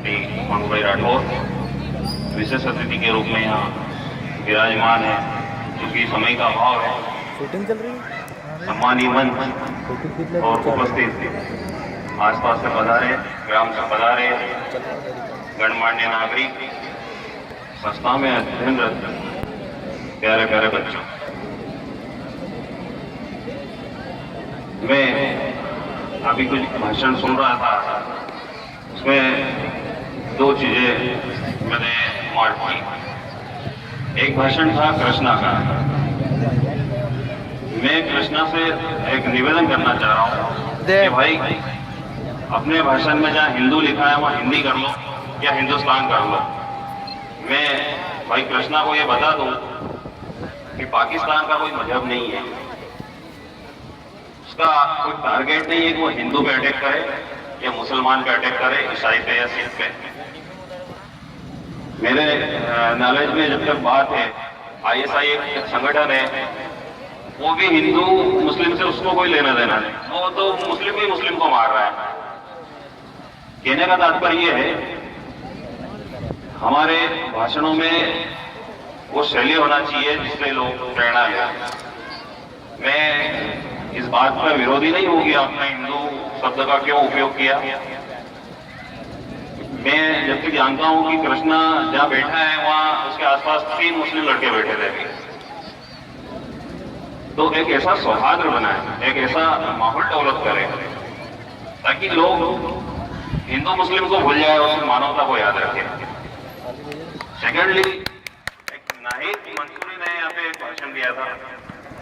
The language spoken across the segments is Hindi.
श्री मंगूभाई राठौर विशेष अतिथि के रूप में यहाँ विराजमान है। क्योंकि समय का अभाव है, शूटिंग चल रही है, सम्मानीय मंच और उपस्थित आसपास से पधारे, ग्राम से पधारे गणमान्य नागरिक, संस्था में अध्ययनरत प्यारे प्यारे बच्चों, मैं अभी कुछ भाषण सुन रहा था, उसमें दो चीजें मैंने मार्क की। एक भाषण था कृष्णा का। मैं कृष्णा से एक निवेदन करना चाह रहा हूं कि भाई अपने भाषण में जहां हिंदू लिखा है वहां हिंदी कर लो या हिंदुस्तान कर लो। मैं भाई कृष्णा को ये बता दूं कि पाकिस्तान का कोई मजहब नहीं है, उसका कोई टारगेट नहीं है कि वो हिंदू पे अटैक करे या मुसलमान पे अटैक करे, ईसाई पे या सिख पे। मेरे नॉलेज में जब तक बात है, आईएसआई एक संगठन है, वो भी हिंदू मुस्लिम से उसको कोई लेना देना नहीं, वो तो मुस्लिम ही मुस्लिम को मार रहा है। कहने का तात्पर्य यह है हमारे भाषणों में वो शैली होना चाहिए जिससे लोग प्रेरणा लें। मैं इस बात का विरोधी नहीं हूं कि आपने हिंदू शब्द का क्यों उपयोग किया। मैं जब तक जानता हूं कि कृष्णा जहां बैठा है वहां उसके आसपास 3 मुस्लिम लड़के बैठे थे, तो एक ऐसा सौहार्द बनाए, एक ऐसा माहौल डेवलप करें ताकि लोग हिंदू मुस्लिम को भूल जाए और मानवता को याद रखें। सेकेंडली, एक नाहिद मंसूरी ने यहाँ पे भाषण दिया था,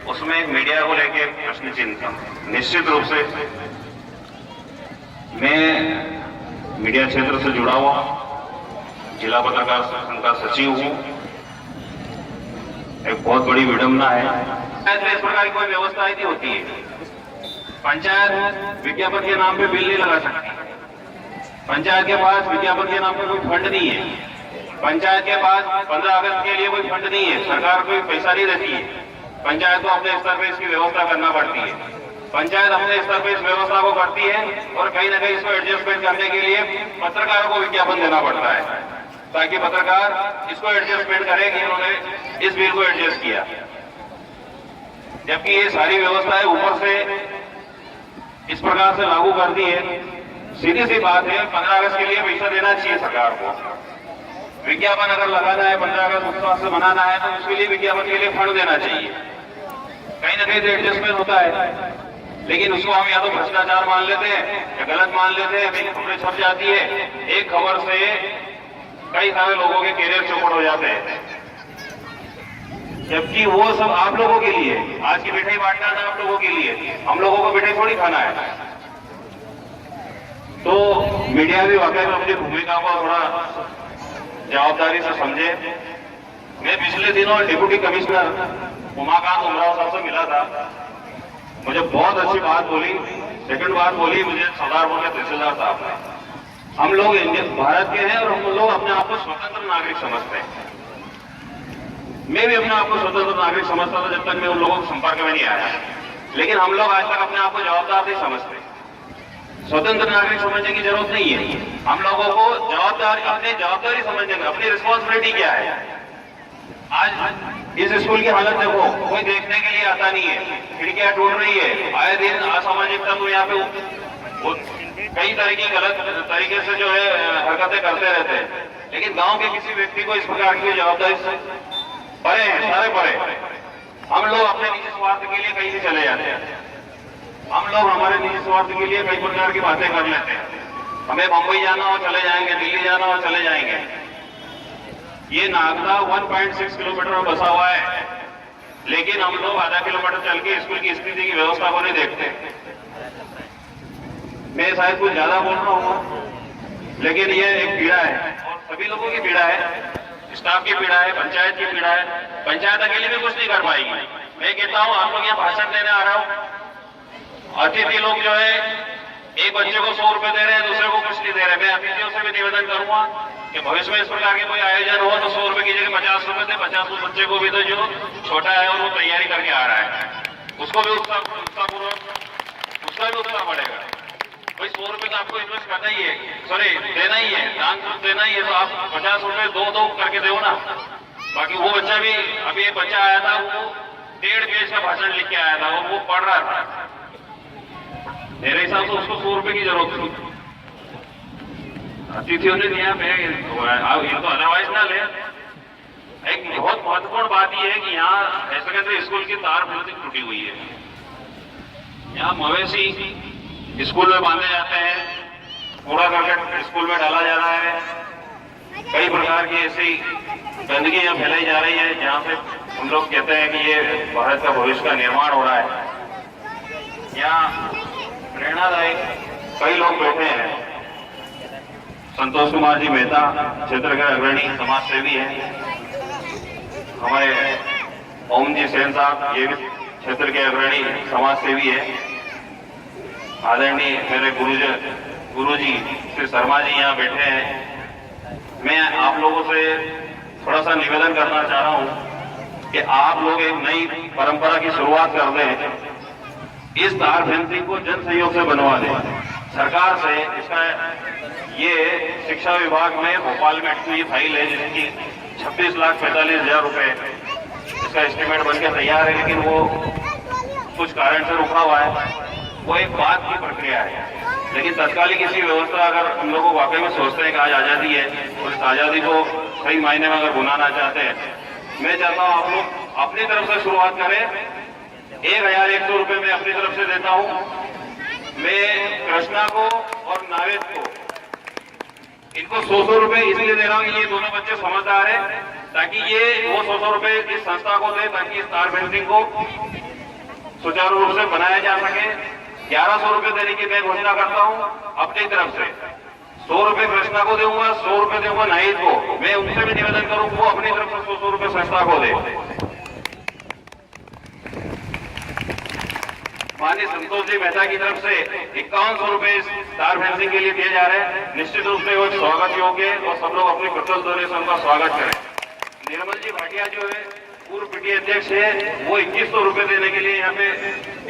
उसमें एक मीडिया को लेके प्रश्न चिन्ह था। निश्चित रूप से मैं मीडिया क्षेत्र से जुड़ा हुआ जिला पत्रकार संघ का सचिव हूं। एक बहुत बड़ी विडंबना है, इस प्रकार की कोई व्यवस्था नहीं होती है। पंचायत विज्ञापन के नाम पे बिल नहीं लगा सकती, पंचायत के पास विज्ञापन के नाम पे कोई फंड नहीं है, पंचायत के पास 15 अगस्त के लिए कोई फंड नहीं है, सरकार कोई पैसा नहीं देती है। पंचायत को अपने स्तर पर इसकी व्यवस्था करना पड़ती है। पंचायत अपने स्तर पर इस व्यवस्था को करती है और कहीं ना कहीं इसको एडजस्टमेंट करने के लिए पत्रकारों को विज्ञापन देना पड़ता है ताकि पत्रकार इसको एडजस्टमेंट करे कि उन्होंने इस बिल को एडजस्ट किया। जबकि ये सारी व्यवस्थाएं ऊपर से इस प्रकार से लागू कर दी है। सीधी सी बात है, 15 अगस्त के लिए पैसा देना चाहिए सरकार को। विज्ञापन अगर लगाना है, 15 अगस्त उत्सव से मनाना है, तो उसके लिए विज्ञापन के लिए फंड देना चाहिए। कहीं ना कहीं तो एडजस्टमेंट होता है, लेकिन उसको हम या तो भ्रष्टाचार मान लेते हैं या गलत मान लेते हैं। कहीं खबरें छप जाती है, एक खबर से कई सारे लोगों के कैरियर चौपट हो जाते हैं, जबकि वो सब आप लोगों के लिए, आज की मिठाई बांटना था आप लोगों के लिए, हम लोगों को मिठाई थोड़ी खाना है। तो मीडिया भी वाकई में अपनी भूमिका को थोड़ा जवाबदारी से समझे। मैं पिछले दिनों डिप्टी कमिश्नर उमाकांत उमराव साहब से मिला था, मुझे बहुत अच्छी बात बोली। सेकंड बात बोली मुझे सरदारपुर के तहसीलदार साहब ने, हम लोग भारत के हैं और हम लोग अपने आप को स्वतंत्र नागरिक समझते हैं। मैं भी अपने आप को स्वतंत्र नागरिक समझता था जब तक मैं उन लोगों के संपर्क में नहीं आया, लेकिन हम लोग आज तक अपने आप को जवाबदार नहीं समझते। स्वतंत्र नागरिक समझने की जरूरत नहीं है, हम लोगों को अपनी जवाबदारी समझने में, अपनी रिस्पॉन्सिबिलिटी क्या है। आज इस स्कूल की हालत देखो, कोई देखने के लिए आता नहीं है, खिड़कियां टूट रही है, आए दिन असामाजिक तत्व यहाँ पे कई तरह की गलत तरीके से जो है हरकतें करते रहते हैं। लेकिन गांव के किसी व्यक्ति को इस प्रकार की जवाबदारी से परे हैं, सारे परे। हम लोग अपने निजी स्वार्थ के लिए कहीं भी चले जाते हैं, हम लोग हमारे निजी स्वार्थ के लिए कई प्रकार की बातें कर लेते हैं। हमें मुंबई जाना हो चले जाएंगे, दिल्ली जाना हो चले जाएंगे। ये नागदा 1.6 किलोमीटर में बसा हुआ है, लेकिन हम लोग आधा किलोमीटर चल के स्कूल की स्थिति की व्यवस्था को नहीं देखते। मैं शायद कुछ ज्यादा बोल रहा हूँ, लेकिन ये एक पीड़ा है और सभी लोगों की पीड़ा है, स्टाफ की पीड़ा है, पंचायत की पीड़ा है। पंचायत अकेले भी कुछ नहीं कर पाएगी। मैं कहता हूँ आप लोग यहाँ भाषण देने आ रहे हो, अतिथि लोग जो है एक बच्चे को 100 रुपए दे रहे हैं, दूसरे को कुछ नहीं दे रहे। मैं अतिथियों से भी निवेदन करूंगा कि भविष्य में इस प्रकार के कोई आयोजन हो तो 100 रुपए की जगह 50 रुपए दे। 50 बच्चे को भी तो जो छोटा है और वो तैयारी करके आ रहा है, उसको भी उत्साहपूर्वक उसका भी उत्साह बढ़ेगा। भाई 100 रुपए तो आपको इन्वेस्ट करना ही है, सॉरी देना ही है, दान देना ही है, तो आप 50 रुपए दो करके दो ना। बाकी वो बच्चा भी, अभी एक बच्चा आया था, वो 1.5 पेज का भाषण लिख के आया था, वो पढ़ रहा था। मेरे हिसाब से उसको 100 रुपए की जरूरत थी, अतिथियों ने दिया, मैं ये तो अदरवाइज ना ले। एक बहुत महत्वपूर्ण बात यह है कि यहाँ हायर सेकेंडरी स्कूल की तार फेंसिंग टूटी हुई है। यहाँ मवेशी स्कूल में बांधे जाते हैं, कूड़ा करकट स्कूल में डाला जा रहा है, कई प्रकार की ऐसी गंदगी यहाँ फैलाई जा रही है, जहाँ से हम लोग कहते हैं कि ये भारत का भविष्य का निर्माण हो रहा है। यहाँ प्रेरणादायक कई लोग बैठे हैं। संतोष कुमार जी मेहता क्षेत्र के अग्रणी समाज सेवी हैं, हमारे ओम जी सेन साहब ये भी क्षेत्र के अग्रणी समाज सेवी है। आदरणीय मेरे गुरुजी श्री शर्मा जी यहाँ बैठे हैं। मैं आप लोगों से थोड़ा सा निवेदन करना चाह रहा हूँ कि आप लोग एक नई परंपरा की शुरुआत कर दें। इस तार फेंसिंग को जन सहयोग से बनवा दें सरकार से। इसका ये शिक्षा विभाग में भोपाल में ये फाइल है जिसकी 26,45,000 रुपए इसका एस्टिमेट बनकर तैयार है, लेकिन वो कुछ कारण से रुका हुआ है। वो एक बात की प्रक्रिया है, लेकिन तत्कालिक इसी व्यवस्था अगर हम लोग वाकई में सोचते हैं कि आज आजादी है, तो इस आजादी को सही मायने में अगर बुलाना चाहते हैं, मैं चाहता हूं आप लोग अपनी तरफ से शुरुआत करें। 1,100 रुपए मैं अपनी तरफ से देता हूं। मैं कृष्णा को और नावेद को इनको 100 रुपए इसलिए दे रहा हूं कि ये दोनों बच्चे समझदार है, ताकि ये वो 100 रुपए इस संस्था को दे, ताकि इस तार फेंसिंग को सुचारू रूप से बनाया जा सके। 1100 रुपए देने की मैं घोषणा करता हूं अपनी तरफ से। 100 रुपए कृष्णा को दूंगा, 100 रुपए दूंगा नाहिद को। मैं उनसे भी निवेदन करूं वो अपनी तरफ से 100 रुपए संस्था को दे। माननीय संतोष जी मेहता की तरफ से 5100 रुपए इस तार फेंसिंग के लिए दिए जा रहे हैं। निश्चित रूप से वो स्वागत योग्य है और सब लोग अपने कृतज्ञ डोनेशन का स्वागत करें। निर्मल जी भाटिया जो है पूर्व पीटी अध्यक्ष है, वो 2100 रुपए देने के लिए यहाँ पे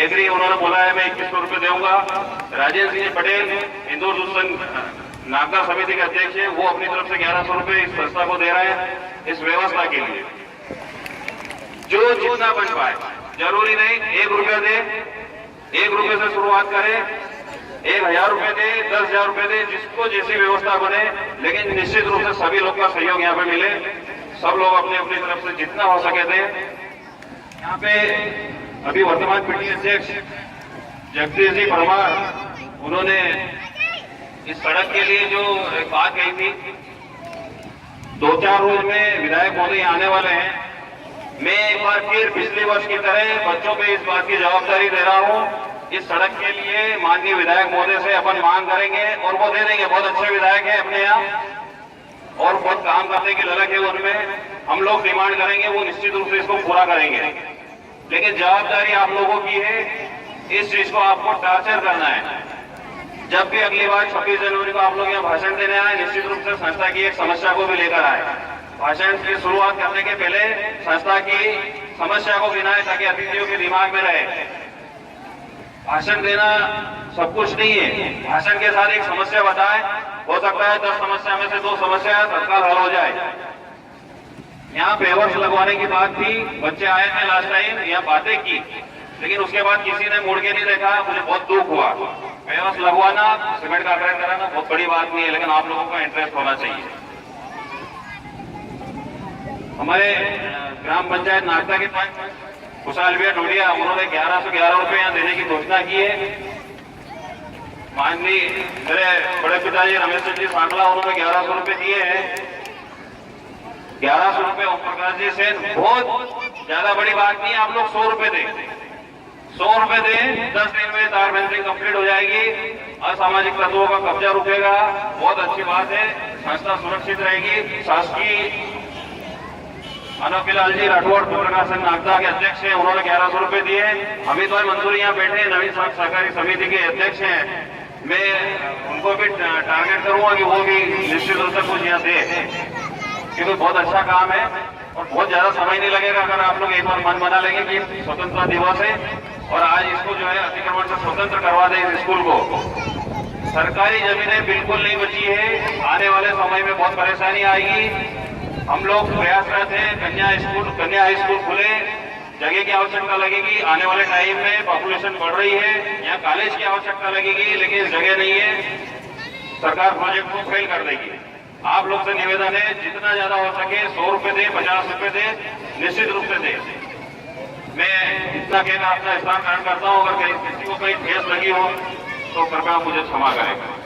एग्री, उन्होंने बोला है मैं 2100 रुपए दूंगा। राजेंद्र सिंह पटेल इंदौर दूध संघ नागदा समिति के अध्यक्ष है, वो अपनी तरफ से 1100 रुपए इस संस्था को दे रहे हैं इस व्यवस्था के लिए। जो जितना बन पाए, जरूरी नहीं 1 रुपया दे, 1 रुपए से शुरुआत करें, 1,000 रुपए दे, 10,000 रुपए दे, जिसको जैसी व्यवस्था बने, लेकिन निश्चित रूप से सभी लोग का सहयोग यहाँ पे मिले। सब लोग अपनी अपनी तरफ से जितना हो सके दे। यहाँ पे अभी वर्तमान पीटी अध्यक्ष जगदीश जी परमार, उन्होंने इस सड़क के लिए जो बात कही थी, 2-4 रोज में विधायक महोदय आने वाले हैं। मैं एक बार फिर पिछले वर्ष की तरह बच्चों पे इस बात की जवाबदारी दे रहा हूं। इस सड़क के लिए माननीय विधायक महोदय से अपन मांग करेंगे और वो दे देंगे। बहुत अच्छे विधायक है अपने यहाँ और बहुत काम करने की ललक है उनमें। हम लोग डिमांड करेंगे, वो निश्चित रूप से इसको पूरा करेंगे, लेकिन जवाबदारी आप लोगों की है। इस चीज को आपको टार्चर करना है। जब भी अगली बार 26 जनवरी को आप लोग यहाँ भाषण देने आए, निश्चित रूप से संस्था की एक समस्या को भी लेकर आए। भाषण की शुरुआत करने के पहले संस्था की समस्या को गिनाए, ताकि अतिथियों के दिमाग में रहे। भाषण देना सब कुछ नहीं है, भाषण के साथ एक समस्या बताए। हो सकता है 10 समस्या में से 2 समस्या तत्काल हल हो जाए। यहाँ पेवर्स लगवाने की बात थी, बच्चे आए थे लास्ट टाइम, यहाँ बातें की, लेकिन उसके बाद किसी ने मुड़ के नहीं देखा। मुझे बहुत दुख हुआ। पेवर्स लगवाना, सीमेंट का आग्रह कराना बहुत बड़ी बात नहीं है, लेकिन आप लोगों का इंटरेस्ट होना चाहिए। हमारे ग्राम पंचायत नागदा के पास खुशहाल भैया ढोलिया, उन्होंने 1111 रुपए यहाँ देने की घोषणा की है। माननीय मेरे बड़े पिताजी रमेश जी सांगला, उन्होंने 1100 रुपए दिए हैं। 1100 रुपए ओम प्रकाश जी से, बहुत ज्यादा बड़ी बात नहीं। आप लोग 100 रुपए दें, 100 रुपए दें, 10 दिन में तार फेंसिंग कंप्लीट हो जाएगी। असामाजिक तत्वों का कब्जा रुकेगा, बहुत अच्छी बात है। संस्था सुरक्षित रहेगी। शासकीय अनोखीलाल जी राठौड़ प्रकाशन नागदा के अध्यक्ष हैं, उन्होंने 1100 रुपए दिए। अमित भाई मंसूरी यहाँ बैठे हैं, नवीन सड़क सहकारी समिति के अध्यक्ष हैं। मैं उनको भी टारगेट करूंगा कि वो भी निश्चित रूप से कुछ यहाँ दे, क्योंकि बहुत अच्छा काम है और बहुत ज्यादा समय नहीं लगेगा। अगर आप लोग एक बार मन बना लेंगे कि स्वतंत्रता दिवस है और आज इसको जो है अतिक्रमण से स्वतंत्र करवा दें इस स्कूल को, सरकारी जमीनें बिल्कुल नहीं बची है। आने वाले समय में बहुत परेशानी आएगी। हम लोग प्रयासरत हैं, कन्या हाई स्कूल खुले, जगह की आवश्यकता लगेगी। आने वाले टाइम में पॉपुलेशन बढ़ रही है, यहाँ कॉलेज की आवश्यकता लगेगी, लेकिन जगह नहीं है। सरकार प्रोजेक्ट को फेल कर देगी। आप लोग से निवेदन है, जितना ज्यादा हो सके 100 रुपए दे, 50 रुपए दे, निश्चित रूप से दे। मैं इतना कहकर अपना स्थान ग्रहण करता हूँ। अगर किसी को कहीं ठेस लगी हो तो कृपया मुझे क्षमा करें।